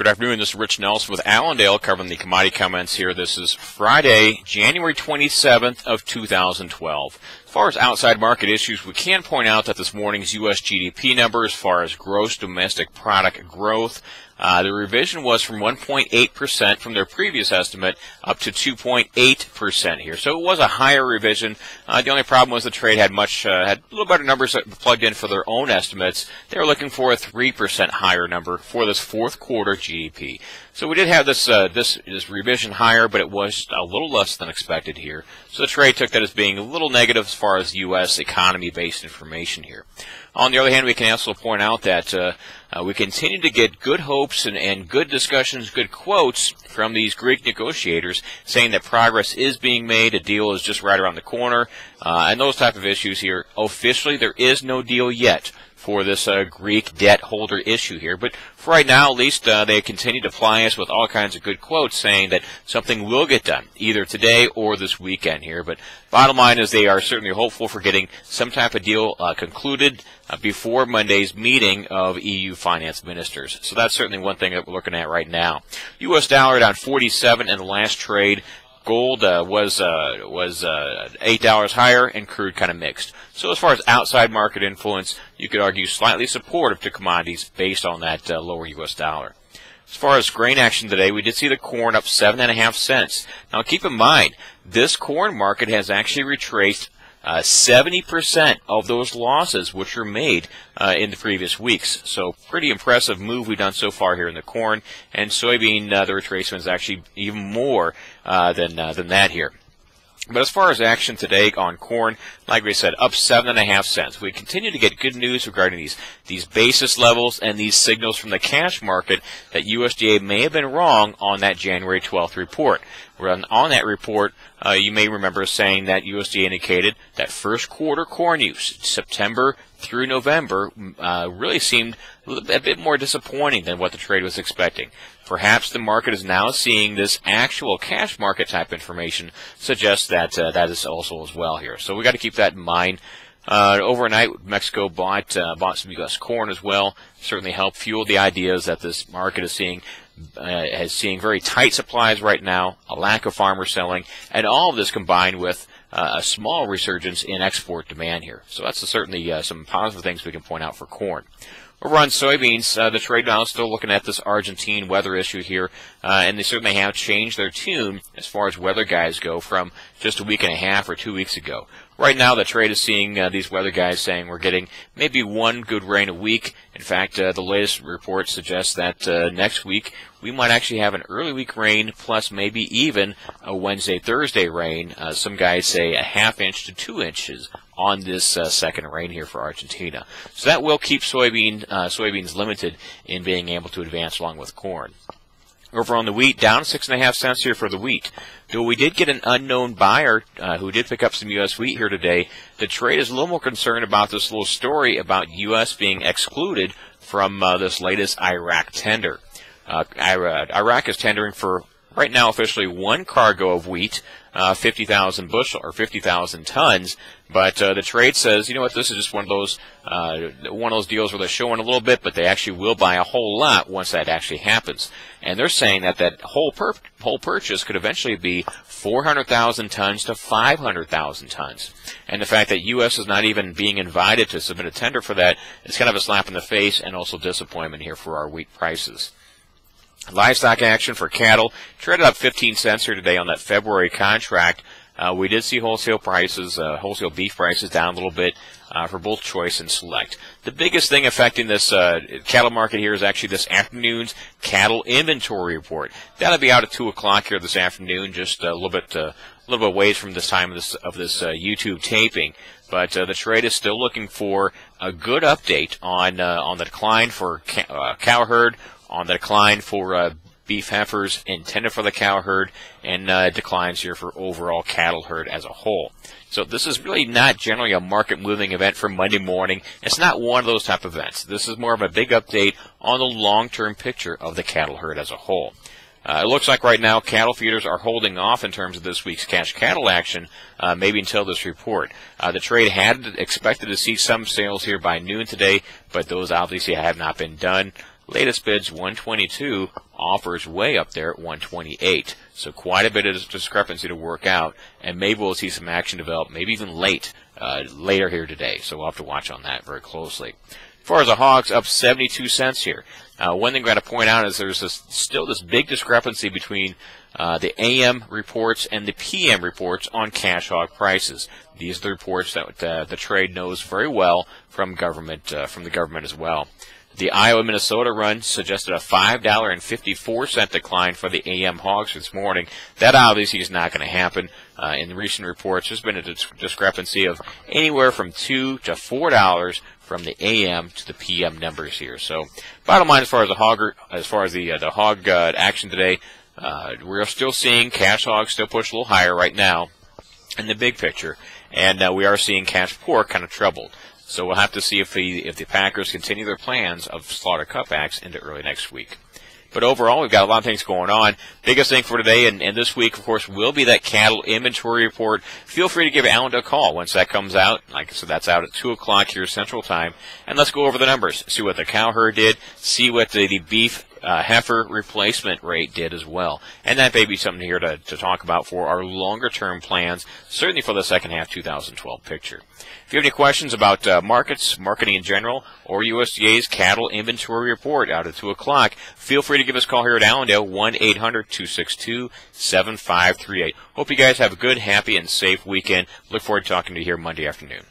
Good afternoon. This is Rich Nelson with Allendale covering the commodity comments here. This is Friday, January 27th of 2012. As far as outside market issues, we can point out that this morning's U.S. GDP number, as far as gross domestic product growth, the revision was from 1.8% from their previous estimate up to 2.8% here. So it was a higher revision. The only problem was the trade had had a little better numbers plugged in for their own estimates. They were looking for a 3% higher number for this fourth quarter GDP. So we did have this revision higher, but it was a little less than expected here. So the trade took that as being a little negative as far as U.S. economy-based information here. On the other hand, we can also point out that we continue to get good hopes and good discussions, good quotes from these Greek negotiators saying that progress is being made, a deal is just right around the corner, and those type of issues here. Officially, there is no deal yet for this Greek debt holder issue here. But for right now, at least, they continue to ply us with all kinds of good quotes saying that something will get done, either today or this weekend here. But bottom line is they are certainly hopeful for getting some type of deal concluded before Monday's meeting of EU finance ministers. So that's certainly one thing that we're looking at right now. U.S. dollar down 47 in the last trade. Gold was $8 higher, and crude kind of mixed. So as far as outside market influence, you could argue slightly supportive to commodities based on that lower U.S. dollar. As far as grain action today, we did see the corn up 7.5 cents. Now keep in mind, this corn market has actually retraced 70% of those losses which were made in the previous weeks. So pretty impressive move we've done so far here in the corn. And soybean, the retracement is actually even more than that here. But as far as action today on corn, like we said, up 7.5 cents. We continue to get good news regarding these basis levels and these signals from the cash market that USDA may have been wrong on that January 12th report. On that report, you may remember saying that USDA indicated that first quarter corn use, September through November, really seemed a bit more disappointing than what the trade was expecting. Perhaps the market is now seeing this actual cash market type information suggests that that is also as well here. So we got to keep that in mind. Overnight, Mexico bought some U.S. corn as well. Certainly helped fuel the ideas that this market is seeing very tight supplies right now, a lack of farmer selling, and all of this combined with a small resurgence in export demand here. So that's certainly some positive things we can point out for corn. Over on soybeans, the trade now is still looking at this Argentine weather issue here, and they certainly have changed their tune as far as weather guys go from just a week and a half or 2 weeks ago. Right now, the trade is seeing these weather guys saying we're getting maybe one good rain a week. In fact, the latest report suggests that next week we might actually have an early week rain plus maybe even a Wednesday, Thursday rain. Some guys say a ½ inch to 2 inches on this second rain here for Argentina. So that will keep soybeans limited in being able to advance along with corn. Over on the wheat, down 6.5 cents here for the wheat. Though we did get an unknown buyer who did pick up some U.S. wheat here today, the trade is a little more concerned about this little story about U.S. being excluded from this latest Iraq tender. Iraq is tendering for, right now officially, one cargo of wheat, 50,000 bushel or 50,000 tons. But the trade says, you know what, this is just one of those deals where they're showing a little bit, but they actually will buy a whole lot once that actually happens. And they're saying that that whole purchase could eventually be 400,000 tons to 500,000 tons. And the fact that U.S. is not even being invited to submit a tender for that is kind of a slap in the face and also disappointment here for our wheat prices. Livestock action for cattle traded up 15 cents here today on that February contract. We did see wholesale beef prices down a little bit for both choice and select. The biggest thing affecting this cattle market here is actually this afternoon's cattle inventory report. That'll be out at 2 o'clock here this afternoon, just a little bit ways from this time of this YouTube taping. But the trade is still looking for a good update on the decline for cow herd, on the decline for beef heifers intended for the cow herd, and declines here for overall cattle herd as a whole. So this is really not generally a market-moving event for Monday morning. It's not one of those type of events. This is more of a big update on the long-term picture of the cattle herd as a whole. It looks like right now cattle feeders are holding off in terms of this week's cash cattle action, maybe until this report. The trade had expected to see some sales here by noon today, but those obviously have not been done. Latest bids 122 offers way up there at 128. So quite a bit of discrepancy to work out, and maybe we'll see some action develop, maybe even later here today. So we'll have to watch on that very closely. As far as the hogs, up 72 cents here. One thing I've got to point out is there's still this big discrepancy between the AM reports and the PM reports on cash hog prices. These are the reports that the trade knows very well from the government as well. The Iowa-Minnesota run suggested a $5.54 decline for the AM hogs this morning. That obviously is not going to happen. In recent reports, there's been a discrepancy of anywhere from $2 to $4 from the AM to the PM numbers here. So, bottom line, as far as the hog action today, we're still seeing cash hogs still push a little higher right now in the big picture, and we are seeing cash pork kind of troubled. So we'll have to see if the packers continue their plans of slaughter cutbacks into early next week. But overall, we've got a lot of things going on. Biggest thing for today and this week, of course, will be that cattle inventory report. Feel free to give Allendale a call once that comes out. Like I said, that's out at 2 o'clock here Central Time. And let's go over the numbers, see what the cow herd did, see what the beef heifer replacement rate did as well. And that may be something here to talk about for our longer-term plans, certainly for the second half 2012 picture. If you have any questions about markets, marketing in general, or USDA's cattle inventory report out at 2 o'clock, feel free to give us a call here at Allendale, 1-800-262-7538. Hope you guys have a good, happy, and safe weekend. Look forward to talking to you here Monday afternoon.